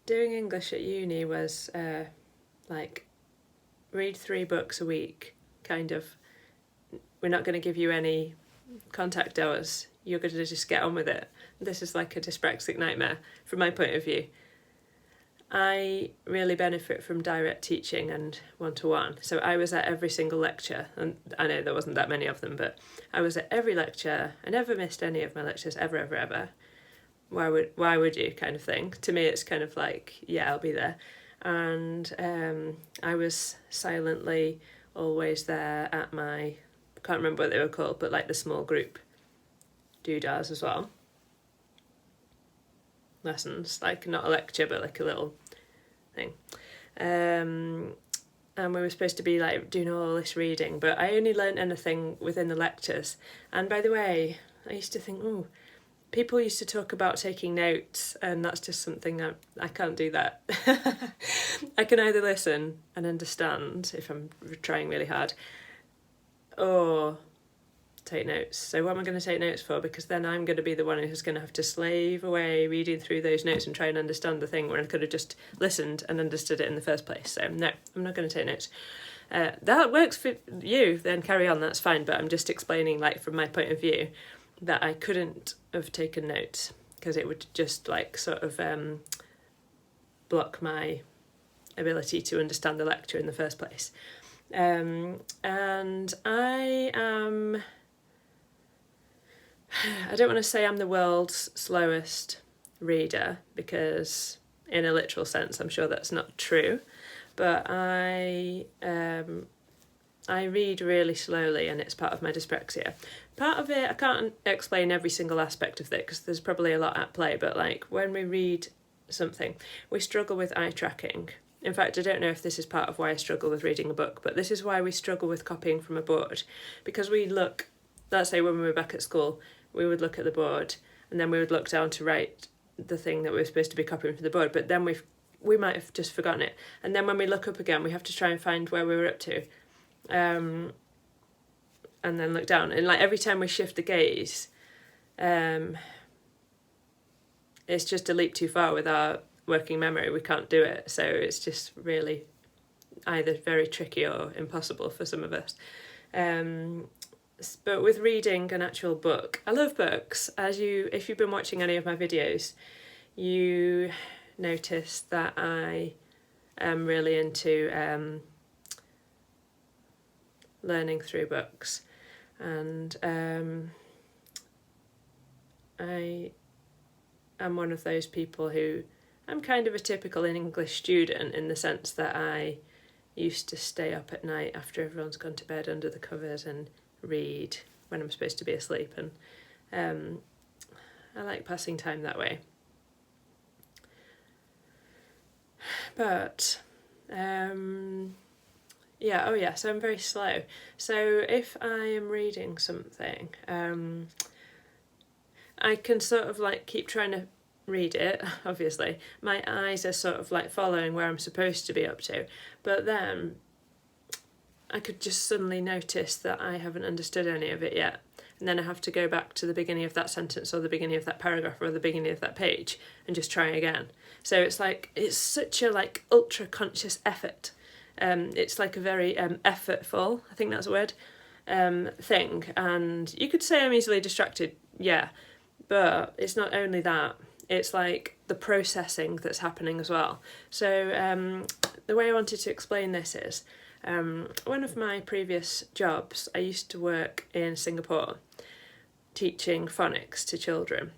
Doing English at uni was like read 3 books a week, kind of. We're not going to give you any contact hours. You're going to just get on with it. This is like a dyspraxic nightmare from my point of view. I really benefit from direct teaching and one-to-one. So I was at every single lecture, and I know there wasn't that many of them, but I was at every lecture. I never missed any of my lectures, ever. Why would you, kind of thing. To me, it's kind of like, yeah, I'll be there. And I was silently always there at my, I can't remember what they were called, but like the small group doodahs as well. Lessons, like not a lecture, but like a little thing. And we were supposed to be like doing all this reading, but I only learnt anything within the lectures. And by the way, I used to think, people used to talk about taking notes, and that's just something I can't do that. I can either listen and understand if I'm trying really hard, or take notes. So what am I going to take notes for? Because then I'm going to be the one who's going to have to slave away reading through those notes and try and understand the thing where I could have just listened and understood it in the first place. So no, I'm not going to take notes. That works for you, then carry on, that's fine. But I'm just explaining, like, from my point of view, that I couldn't have taken notes because it would just like sort of block my ability to understand the lecture in the first place. And I am, I don't want to say I'm the world's slowest reader, because in a literal sense I'm sure that's not true, but I read really slowly, and it's part of my dyspraxia. Part of it, I can't explain every single aspect of it because there's probably a lot at play, but like when we read something, we struggle with eye tracking. In fact, I don't know if this is part of why I struggle with reading a book, but this is why we struggle with copying from a board. Because we look, let's say when we were back at school, we would look at the board and then we would look down to write the thing that we were supposed to be copying from the board, but then we might have just forgotten it. And then when we look up again, we have to try and find where we were up to. And then look down. And like every time we shift the gaze, it's just a leap too far with our working memory. We can't do it. So it's just really either very tricky or impossible for some of us. But with reading an actual book, I love books. If you've been watching any of my videos, you notice that I am really into learning through books, and I am one of those people who, I'm kind of a typical English student in the sense that I used to stay up at night after everyone's gone to bed under the covers and read when I'm supposed to be asleep, and I like passing time that way. But so I'm very slow. So if I am reading something, I can sort of like keep trying to read it, obviously. My eyes are sort of like following where I'm supposed to be up to, but then I could just suddenly notice that I haven't understood any of it yet, and then I have to go back to the beginning of that sentence or the beginning of that paragraph or the beginning of that page and just try again. So it's like, it's such a like ultra conscious effort. It's like a very effortful, I think that's a word, thing. And you could say I'm easily distracted, yeah, but it's not only that, it's like the processing that's happening as well. So the way I wanted to explain this is, one of my previous jobs, I used to work in Singapore teaching phonics to children,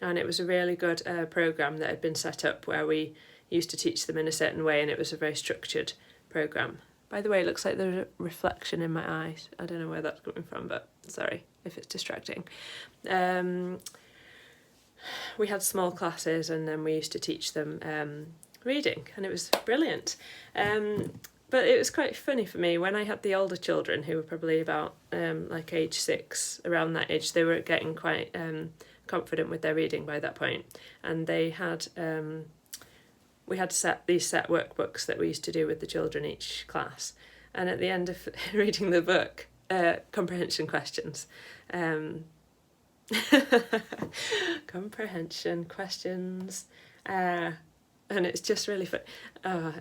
and it was a really good programme that had been set up where we used to teach them in a certain way, and it was a very structured programme. By the way, it looks like there's a reflection in my eyes. I don't know where that's coming from, but sorry if it's distracting. We had small classes, and then we used to teach them reading, and it was brilliant. But it was quite funny for me when I had the older children, who were probably about like age 6, around that age. They were getting quite confident with their reading by that point, and they had we had these set workbooks that we used to do with the children each class, and at the end of reading the book, comprehension questions. Comprehension questions. And it's just really fun.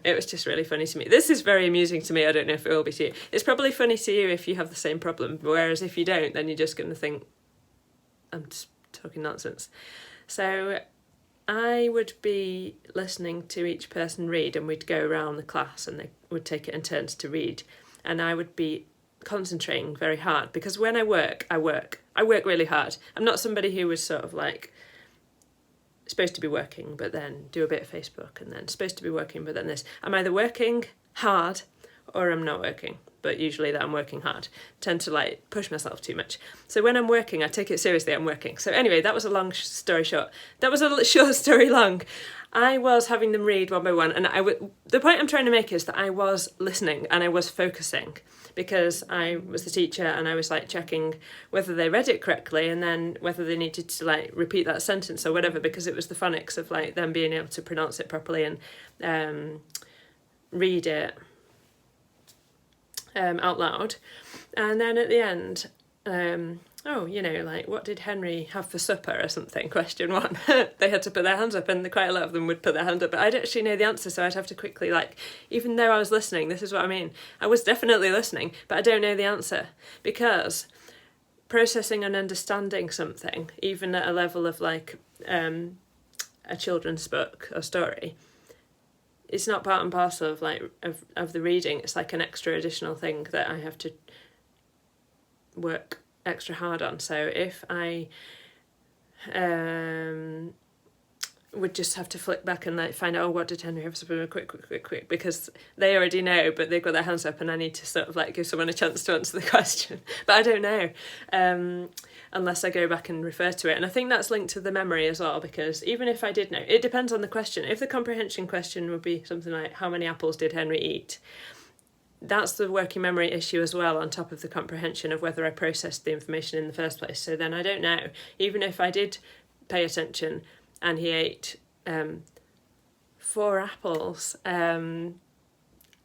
It was just really funny to me. This is very amusing to me. I don't know if it will be to you. It's probably funny to you if you have the same problem, whereas if you don't, then you're just going to think, I'm just talking nonsense. So I would be listening to each person read, and we'd go around the class and they would take it in turns to read. And I would be concentrating very hard, because when I work really hard. I'm not somebody who was sort of like supposed to be working but then do a bit of Facebook, and then supposed to be working but then this. I'm either working hard or I'm not working, but usually that I'm working hard. Tend to like push myself too much. So when I'm working, I take it seriously. I'm working. So anyway, that was a long story short. That was a short story long. I was having them read one by one, and the point I'm trying to make is that I was listening and I was focusing, because I was the teacher and I was like checking whether they read it correctly, and then whether they needed to like repeat that sentence or whatever, because it was the phonics of like them being able to pronounce it properly and read it out loud. And then at the end, like, what did Henry have for supper or something, question one. They had to put their hands up, and quite a lot of them would put their hand up, but I didn't actually know the answer, so I'd have to quickly, like, even though I was listening, this is what I mean, I was definitely listening, but I don't know the answer, because processing and understanding something, even at a level of like a children's book or story, it's not part and parcel of like of the reading. It's like an extra additional thing that I have to work extra hard on. So if I would just have to flick back and like find out, oh, what did Henry have to quick, because they already know, but they've got their hands up, and I need to sort of like give someone a chance to answer the question. But I don't know, unless I go back and refer to it. And I think that's linked to the memory as well, because even if I did know, it depends on the question. If the comprehension question would be something like, how many apples did Henry eat? That's the working memory issue as well, on top of the comprehension of whether I processed the information in the first place. So then I don't know, even if I did pay attention and he ate 4 apples, I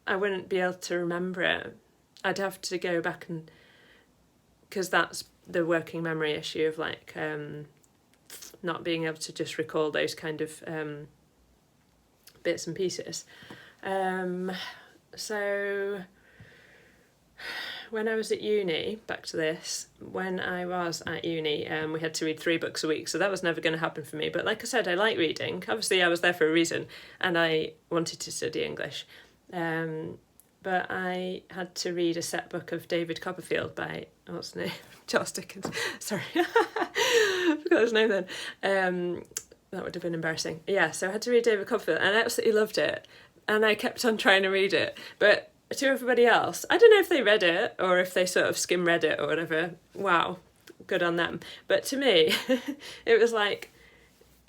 wouldn't be able to remember it. I'd have to go back and, because that's the working memory issue of like not being able to just recall those kind of bits and pieces. So when I was at uni, back to this, when I was at uni, we had to read 3 books a week, so that was never going to happen for me. But like I said, I like reading. Obviously, I was there for a reason, and I wanted to study English. But I had to read a set book of David Copperfield by, what's his name? Charles Dickens. Sorry. I forgot his name then. That would have been embarrassing. Yeah, so I had to read David Copperfield, and I absolutely loved it. And I kept on trying to read it. But to everybody else, I don't know if they read it or if they sort of skim read it or whatever. Wow, good on them. But to me, it was like,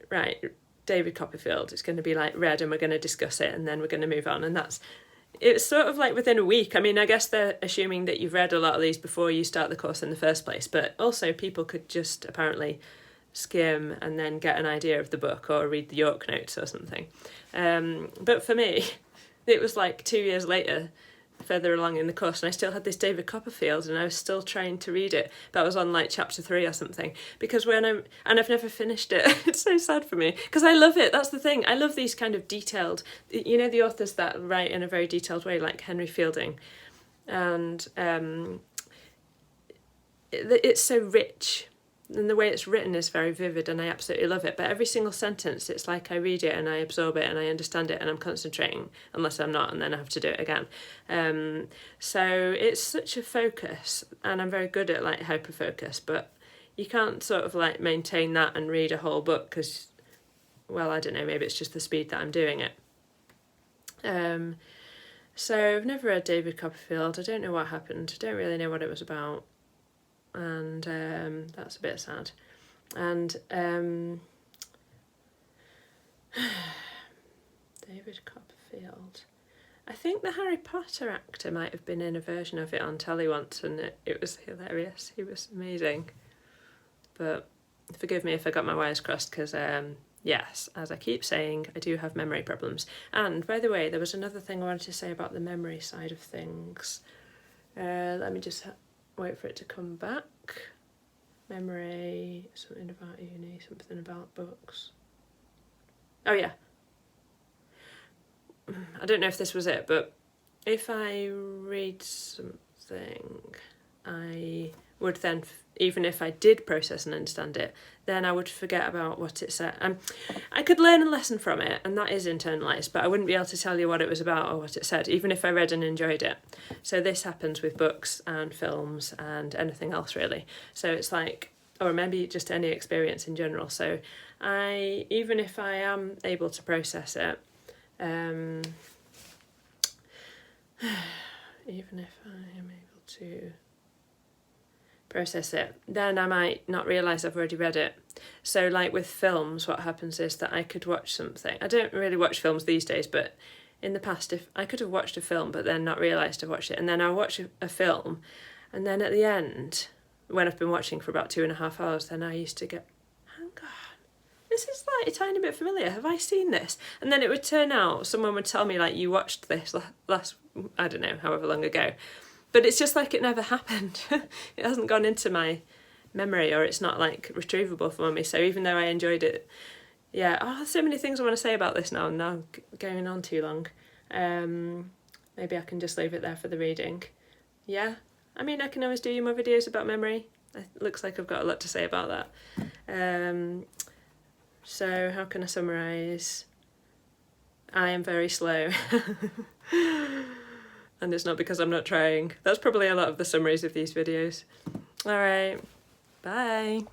right, David Copperfield, it's going to be like read, and we're going to discuss it, and then we're going to move on. And it's sort of like within a week. I mean, I guess they're assuming that you've read a lot of these before you start the course in the first place. But also people could just apparently skim and then get an idea of the book or read the York Notes or something. But for me, it was like 2 years later, further along in the course, and I still had this David Copperfield, and I was still trying to read it. That was on like chapter 3 or something, because I've never finished it. It's so sad for me, because I love it. That's the thing. I love these kind of detailed, the authors that write in a very detailed way, like Henry Fielding, and it's so rich. And the way it's written is very vivid, and I absolutely love it. But every single sentence, it's like I read it and I absorb it and I understand it, and I'm concentrating, unless I'm not, and then I have to do it again. So it's such a focus, and I'm very good at like hyper-focus, but you can't sort of like maintain that and read a whole book because, well, I don't know, maybe it's just the speed that I'm doing it. So I've never read David Copperfield. I don't know what happened. I don't really know what it was about. And that's a bit sad. And David Copperfield. I think the Harry Potter actor might have been in a version of it on telly once, and it was hilarious. He was amazing. But forgive me if I got my wires crossed, because yes, as I keep saying, I do have memory problems. And by the way, there was another thing I wanted to say about the memory side of things. Let me just wait for it to come back. Memory, something about uni, something about books. Oh yeah. I don't know if this was it, but if I read something, I would then, even if I did process and understand it, then I would forget about what it said. I could learn a lesson from it, and that is internalised, but I wouldn't be able to tell you what it was about or what it said, even if I read and enjoyed it. So this happens with books and films and anything else really. So it's like, or maybe just any experience in general. So even if I am able to process it, even if I am able to process it, then I might not realise I've already read it. So like with films, what happens is that I could watch something. I don't really watch films these days, but in the past, if I could have watched a film but then not realised I watched it, and then I'll watch a film, and then at the end, when I've been watching for about 2.5 hours, then I used to go, hang on, this is like a tiny bit familiar, have I seen this? And then it would turn out, someone would tell me like, you watched this last, I don't know, however long ago. But it's just like it never happened. It hasn't gone into my memory, or it's not like retrievable for me. So even though I enjoyed it, yeah, there's so many things I want to say about this now. Now I'm going on too long. Maybe I can just leave it there for the reading. Yeah, I mean, I can always do more videos about memory. It looks like I've got a lot to say about that. So how can I summarise? I am very slow. And it's not because I'm not trying. That's probably a lot of the summaries of these videos. All right, bye.